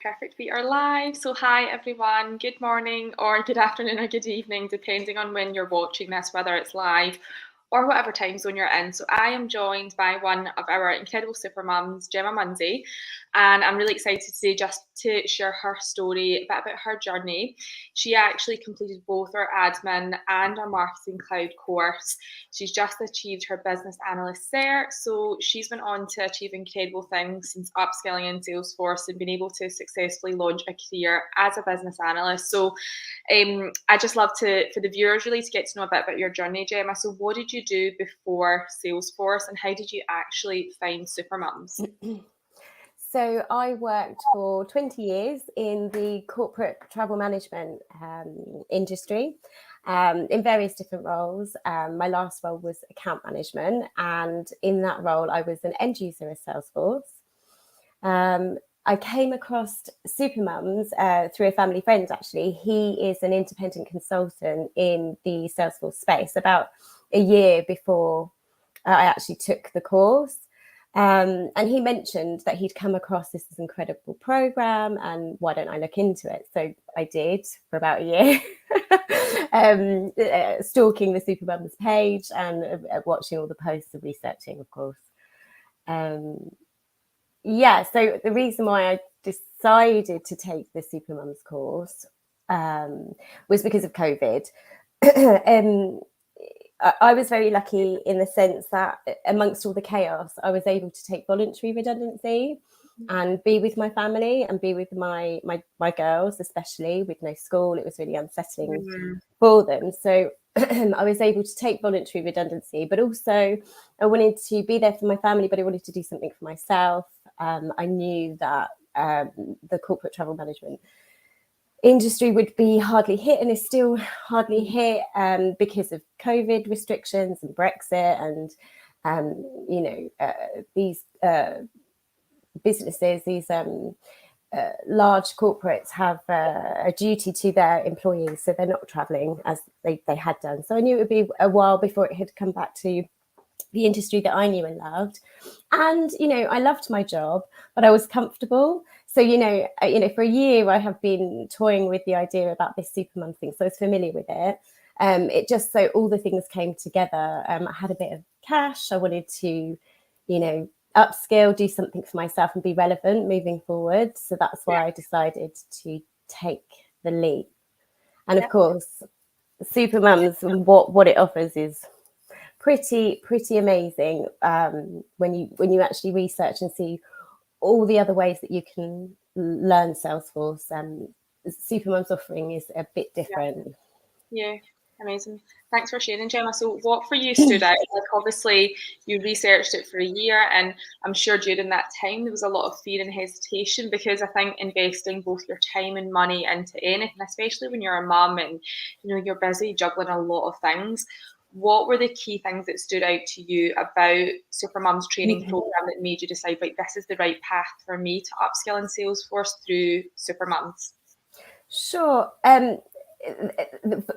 Perfect. We are live. So hi everyone. Good morning or good afternoon or good evening, depending on when you're watching this, whether it's live or whatever time zone you're in. So I am joined by one of our incredible supermums, Gemma Munzi, and I'm really excited today just to share her story, a bit about her journey. She actually completed both our admin and our marketing cloud course. She's just achieved her business analyst cert, so she's went on to achieve incredible things since upskilling in Salesforce and been able to successfully launch a career as a business analyst. So I just love for the viewers really to get to know a bit about your journey, Gemma. So what did you do before Salesforce and how did you actually find Supermums? So I worked for 20 years in the corporate travel management industry in various different roles. My last role was account management, and in that role I was an end user of Salesforce. I came across Supermums through a family friend, actually. He is an independent consultant in the Salesforce space about a year before I actually took the course. And he mentioned that he'd come across this incredible program and why don't I look into it? So I did for about a year, stalking the Supermums page and watching all the posts and researching, of course. So the reason why I decided to take the Supermums course was because of COVID. I was very lucky in the sense that amongst all the chaos, I was able to take voluntary redundancy and be with my family and be with my girls, especially with no school. It was really unsettling for them. So I was able to take voluntary redundancy, but also I wanted to be there for my family, but I wanted to do something for myself. I knew that the corporate travel management industry would be hardly hit and is still hardly hit because of COVID restrictions and Brexit and these businesses, these large corporates have a duty to their employees, so they're not traveling as they had done. So I knew it would be a while before it had come back to the industry that I knew and loved. And, I loved my job, but I was comfortable. So, for a year, I have been toying with the idea about this Supermum thing. So I was familiar with it. It just so all the things came together. I had a bit of cash. I wanted to, upskill, do something for myself and be relevant moving forward. So that's why I decided to take the leap. And of course, Supermums, what it offers is pretty amazing when you actually research and see all the other ways that you can learn Salesforce. Supermums offering is a bit different. Yeah, amazing. Thanks for sharing, Gemma. So what for you stood out? Like obviously you researched it for a year, and I'm sure during that time there was a lot of fear and hesitation, because I think investing both your time and money into anything, especially when you're a mum and you're busy juggling a lot of things. What were the key things that stood out to you about Supermums training program that made you decide, like, this is the right path for me to upskill in Salesforce through Supermums? Sure.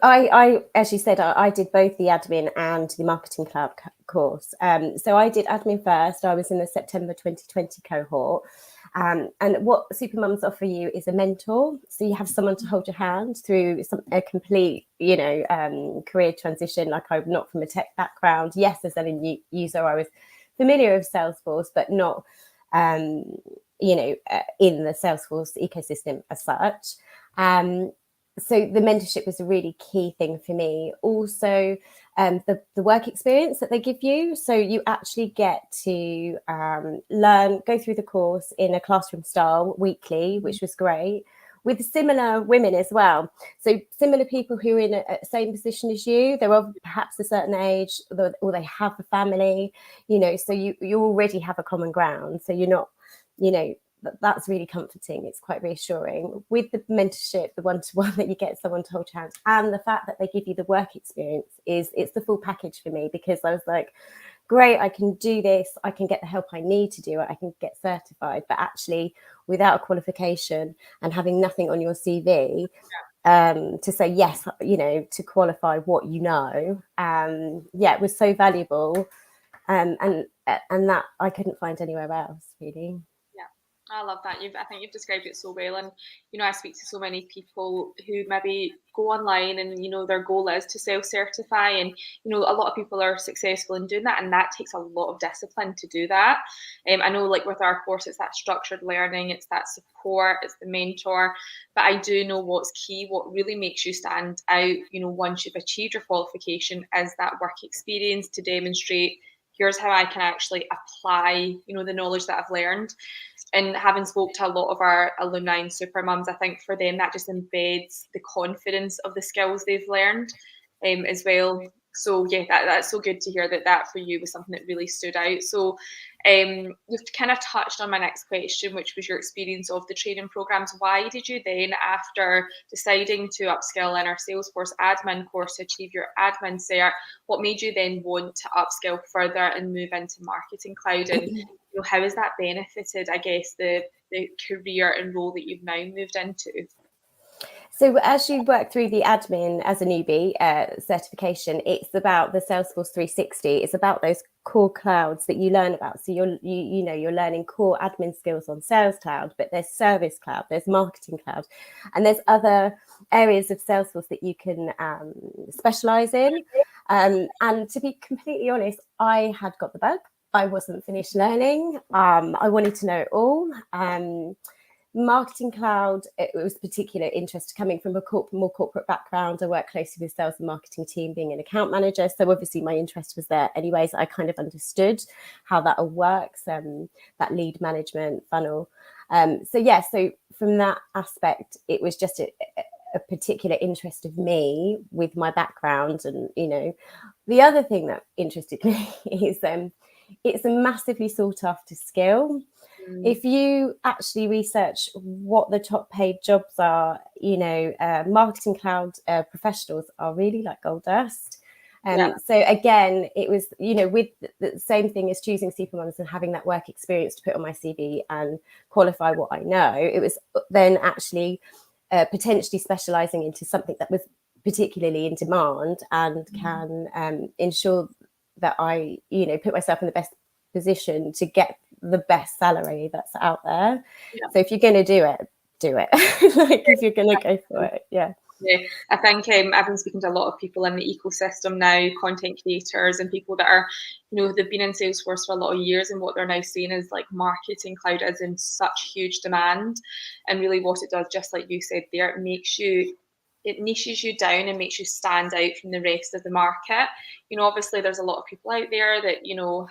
I as you said, I did both the admin and the marketing cloud course. So I did admin first. I was in the September 2020 cohort. And what Supermums offer you is a mentor. So you have someone to hold your hand through a complete, career transition. Like, I'm not from a tech background. Yes, as a user, I was familiar with Salesforce, but not, in the Salesforce ecosystem as such. So the mentorship was a really key thing for me. Also, the work experience that they give you. So you actually get to go through the course in a classroom style weekly, which was great, with similar women as well. So similar people who are in a same position as you. They're of perhaps a certain age, or they have a family, so you already have a common ground. So you're not, that's really comforting. It's quite reassuring. With the mentorship, the one-to-one that you get someone to hold your hand, and the fact that they give you the work experience, it's the full package for me, because I was like, great, I can do this, I can get the help I need to do it, I can get certified, but actually without a qualification and having nothing on your CV to say yes, to qualify what it was so valuable, and that I couldn't find anywhere else, really. I love that. I think you've described it so well. And, I speak to so many people who maybe go online and, their goal is to self-certify. And, a lot of people are successful in doing that. And that takes a lot of discipline to do that. I know, like with our course, it's that structured learning, it's that support, it's the mentor. But I do know what's key, what really makes you stand out, once you've achieved your qualification, is that work experience to demonstrate, here's how I can actually apply, the knowledge that I've learned. And having spoke to a lot of our alumni and Supermums, I think for them that just embeds the confidence of the skills they've learned as well. So yeah, that's so good to hear that for you was something that really stood out. So you've kind of touched on my next question, which was your experience of the training programs. Why did you then, after deciding to upskill in our Salesforce admin course to achieve your admin cert, what made you then want to upskill further and move into Marketing Cloud? And how has that benefited, I guess, the career and role that you've now moved into? So as you work through the admin as a newbie certification, it's about the Salesforce 360. It's about those core clouds that you learn about. So you're learning core admin skills on Sales Cloud, but there's Service Cloud, there's Marketing Cloud, and there's other areas of Salesforce that you can specialize in. And to be completely honest, I had got the bug. I wasn't finished learning. I wanted to know it all. Marketing Cloud, it was particular interest coming from a more corporate background. I work closely with sales and marketing team, being an account manager. So obviously my interest was there anyways. I kind of understood how that all works, that lead management funnel. So from that aspect, it was just a particular interest of me with my background. And, the other thing that interested me is it's a massively sought after skill. If you actually research what the top paid jobs are, Marketing Cloud professionals are really like gold dust. So again, it was, with the same thing as choosing Supermums and having that work experience to put on my CV and qualify what I know, it was then actually potentially specializing into something that was particularly in demand and can ensure that I, put myself in the best position to get the best salary that's out there. So if you're going to do it like if you're going to go for it. Yeah, I think I've been speaking to a lot of people in the ecosystem now, content creators and people that are, they've been in Salesforce for a lot of years, and what they're now seeing is like Marketing Cloud is in such huge demand. And really what it does, just like you said there, it niches you down and makes you stand out from the rest of the market. Obviously there's a lot of people out there that,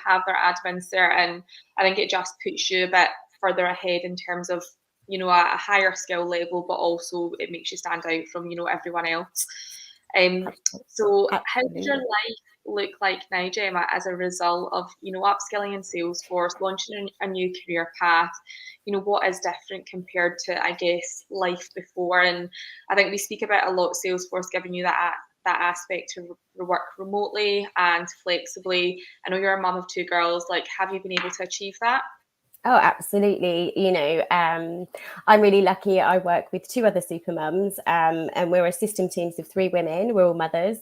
have their admin cert, and I think it just puts you a bit further ahead in terms of, a higher skill level, but also it makes you stand out from, everyone else. So how does your life look like now, Gemma, as a result of, upskilling in Salesforce, launching a new career path? What is different compared to, I guess, life before? And I think we speak about a lot Salesforce giving you that aspect to work remotely and flexibly. I know you're a mum of 2 girls. Like, have you been able to achieve that? Oh, absolutely. I'm really lucky. I work with 2 other Supermums, and we're a system teams of 3 women. We're all mothers.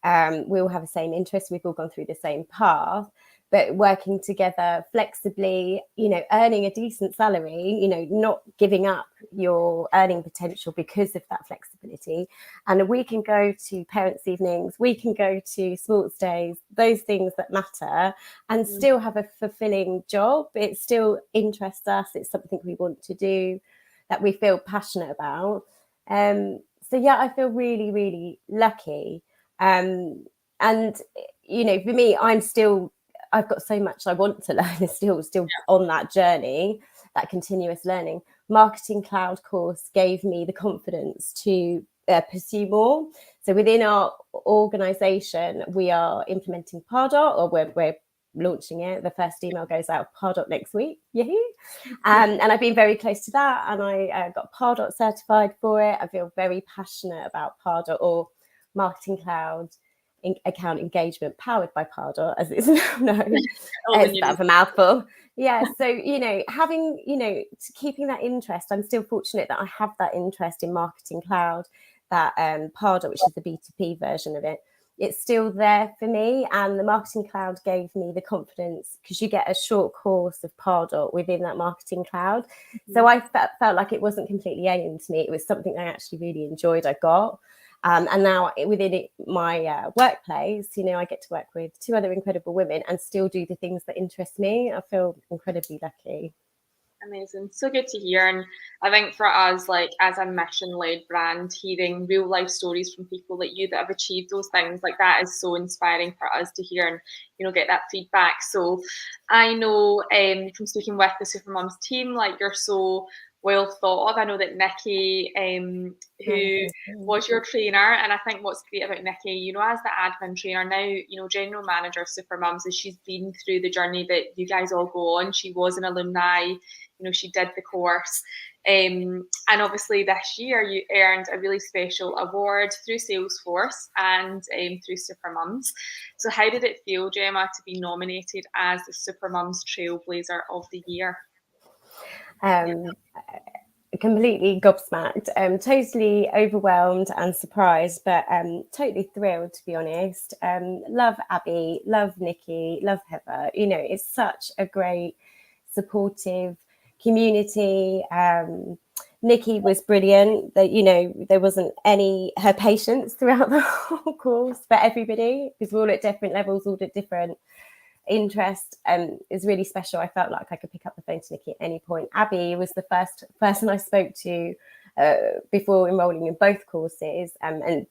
We all have the same interests. We've all gone through the same path, but working together flexibly, earning a decent salary, not giving up your earning potential because of that flexibility. And we can go to parents' evenings, we can go to sports days, those things that matter, and still have a fulfilling job. It still interests us. It's something we want to do, that we feel passionate about. So yeah, I feel really, really lucky. And for me, I've got so much I want to learn, still on that journey, that continuous learning. Marketing Cloud course gave me the confidence to pursue more. So within our organization, we are implementing Pardot, or we're launching it. The first email goes out of Pardot next week. Yahoo! And I've been very close to that, and I got Pardot certified for it. I feel very passionate about Pardot, or Marketing Cloud account engagement powered by Pardot, as it's now known. It's a bit of a mouthful. Yeah, so having keeping that interest. I'm still fortunate that I have that interest in Marketing Cloud, that Pardot, which is the B2B version of it, it's still there for me. And the Marketing Cloud gave me the confidence, because you get a short course of Pardot within that Marketing Cloud. Mm-hmm. So I felt like it wasn't completely alien to me. It was something I actually really enjoyed. I got. And now within my workplace, I get to work with 2 other incredible women and still do the things that interest me. I feel incredibly lucky. Amazing. So good to hear. And I think for us, like as a mission-led brand, hearing real life stories from people like you that have achieved those things, like that is so inspiring for us to hear and, get that feedback. So I know from speaking with the Supermums team, like you're so well thought of. I know that Nikki, who was your trainer, and I think what's great about Nikki, as the admin trainer now, general manager of Supermums, is she's been through the journey that you guys all go on. She was an alumni. She did the course. And obviously this year you earned a really special award through Salesforce and through Supermums. So how did it feel, Gemma, to be nominated as the Supermums Trailblazer of the Year? Completely gobsmacked, totally overwhelmed and surprised, but totally thrilled, to be honest. Love Abby, love Nikki, love Heather. It's such a great, supportive community. Nikki was brilliant. That there wasn't her patience throughout the whole course for everybody, because we're all at different levels, all at different interest, is really special. I felt like I could pick up the phone to Nikki at any point. Abby was the first person I spoke to before enrolling in both courses, and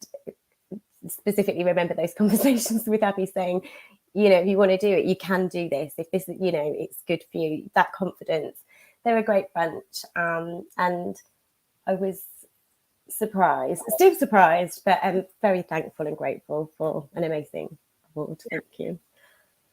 specifically remember those conversations with Abby saying, if you want to do it, you can do this. If this, it's good for you. That confidence. They're a great bunch, and I was surprised, still surprised, but I'm very thankful and grateful for an amazing award. Thank you.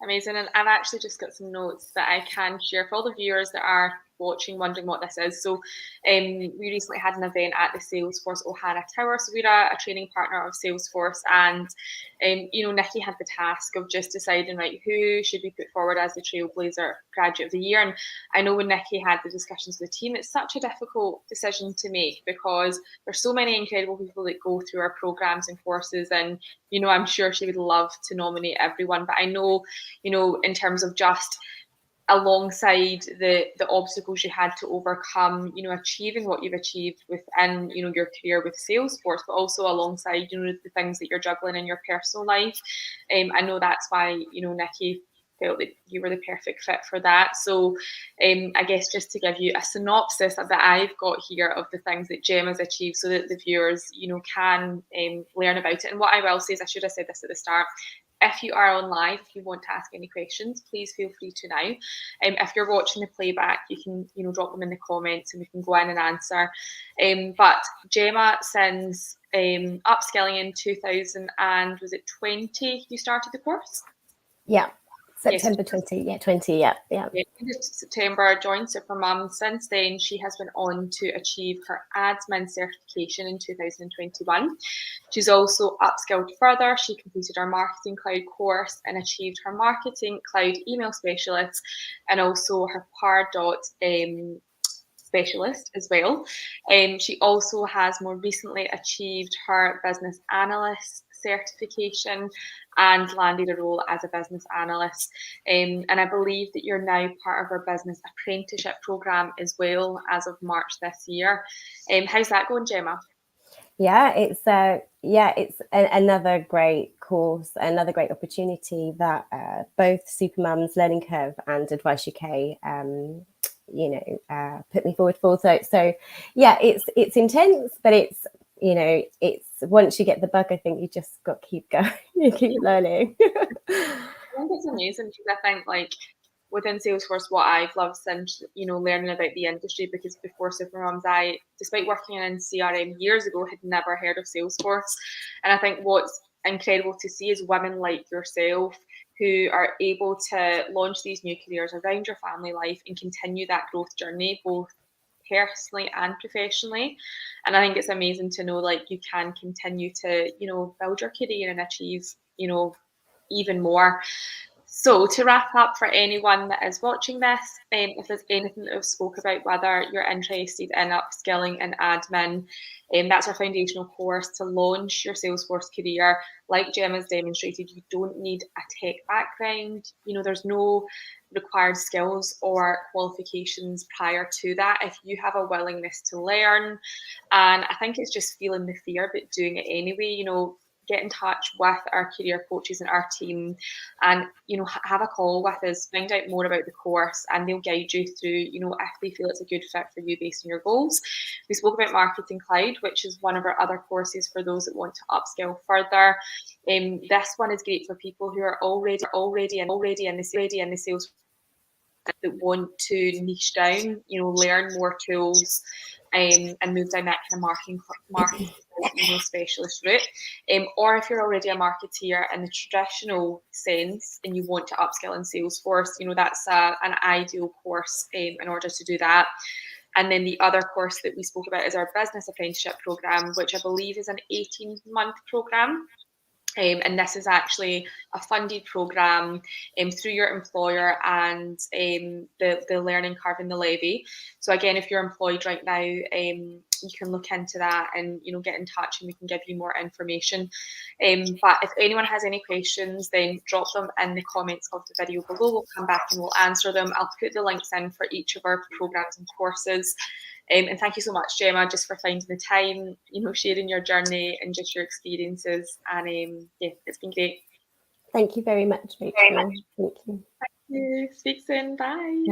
Amazing. And I've actually just got some notes that I can share for all the viewers that are watching, wondering what this is. So we recently had an event at the Salesforce Ohana Tower. So we're a training partner of Salesforce, and Nikki had the task of just deciding, right, who should be put forward as the Trailblazer Graduate of the Year. And I know when Nikki had the discussions with the team, it's such a difficult decision to make, because there's so many incredible people that go through our programs and courses, and I'm sure she would love to nominate everyone, but I know in terms of just alongside the obstacles you had to overcome, achieving what you've achieved within, your career with Salesforce, but also alongside, the things that you're juggling in your personal life. I know that's why, Nikki felt that you were the perfect fit for that. So I guess just to give you a synopsis that I've got here of the things that Gemma's achieved, so that the viewers, can learn about it. And what I will say is, I should have said this at the start, if you are on live, if you want to ask any questions, please feel free to now. If you're watching the playback, you can, drop them in the comments and we can go in and answer. But Gemma, since upskilling in 2020, you started the course? Yeah. September 20, 20, yeah. September, joined Supermums. Since then, she has been on to achieve her admin certification in 2021. She's also upskilled further. She completed her Marketing Cloud course and achieved her Marketing Cloud email specialist, and also her Pardot specialist as well. She also has more recently achieved her Business Analyst certification and landed a role as a business analyst. And I believe that you're now part of our business apprenticeship program as well as of March this year. How's that going, Gemma? Yeah, it's another great course, another great opportunity that both Supermums, Learning Curve and Advice UK put me forward for. So yeah, it's intense, but it's once you get the bug, I think you just got to keep going, you keep learning. I think it's amazing, because I think within Salesforce, what I've loved since, learning about the industry, because before Supermums, I, despite working in CRM years ago, had never heard of Salesforce. And I think what's incredible to see is women like yourself who are able to launch these new careers around your family life and continue that growth journey, both personally and professionally. And I think it's amazing to know you can continue to, build your career and achieve, even more. So to wrap up, for anyone that is watching this, if there's anything that I've spoke about, whether you're interested in upskilling in admin, that's our foundational course to launch your Salesforce career. Like Gemma's demonstrated, you don't need a tech background. You know, there's no required skills or qualifications prior to that. If you have a willingness to learn, and I think it's just feeling the fear but doing it anyway, you know, get in touch with our career coaches and our team, and you know, have a call with us, find out more about the course, and they'll guide you through, you know, if they feel it's a good fit for you based on your goals. We spoke about Marketing Cloud, which is one of our other courses for those that want to upskill further. This one is great for people who are already in the sales that want to niche down, you know, learn more tools, and move down that kind of marketing specialist route. Or if you're already a marketeer in the traditional sense and you want to upskill in Salesforce, you know, that's an ideal course in order to do that. And then the other course that we spoke about is our Business Apprenticeship program, which I believe is an 18-month program. And this is actually a funded program through your employer, and the learning curve and the levy. So again, if you're employed right now, you can look into that and, you know, get in touch and we can give you more information. But if anyone has any questions, then drop them in the comments of the video below. We'll come back and we'll answer them. I'll put the links in for each of our programs and courses. And thank you so much, Gemma, just for finding the time, you know, sharing your journey and just your experiences. And yeah, it's been great. Thank you very much, Rachel. Thank you. Thank you. Speak soon. Bye.